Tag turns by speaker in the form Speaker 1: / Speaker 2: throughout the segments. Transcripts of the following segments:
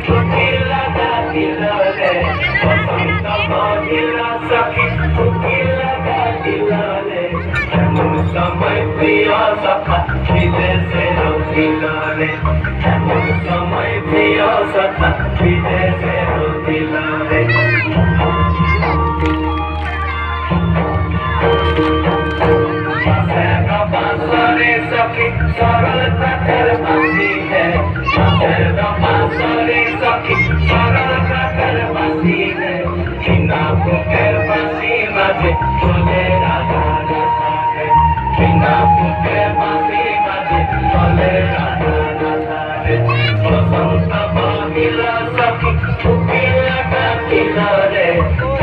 Speaker 1: Ukila gatila re, basanta bahila sakhi. Ukila gatila re, এমন সময় প্রিয় সখা বিদেশে রহিলা রে, এমন সময় প্রিয় সখা বিদেশে রহিলা রে। बांसुरी सखी सरलता कर बसी है, बांसुरी सखी सरलता कर बसी है। बिना पुकर बसी बजे चले राधा राधा रे, बिना पुकर बसी बजे चले राधा राधा रे। बसंत बहिला सखी उकिला गातिला रे,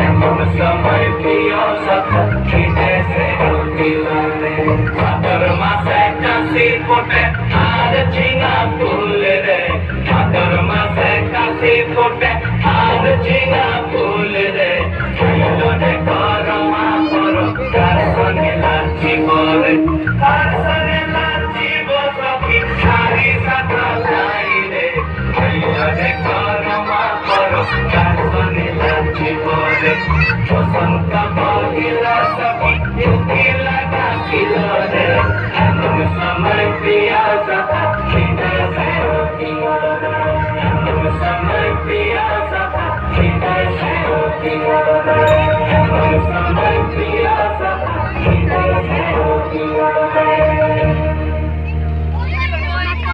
Speaker 1: एमन समय प्रिय सखा विदेशे रहिला रे। भादर मासे काशी फोटे আর ঝিঙা ফুল রে, ভাদর মাসে কাশি ফোটে আর ঝিঙা ফুল রে। খাইল রে করমা কর কার সঙ্গে লাচিব রে, কার সঙ্গে লাচিব সখী সারি সাথা লাই রে। খাইল রে করমা কর কার সঙ্গে লাচিব রে। বসন্ত বহিলা সখী উকিলা গাতিলা রে, এমন সময় প্রিয়া সখা বিদেশে রহিলা রে, এমন সময় প্রিয়া সখা বিদেশে রহিলা রে।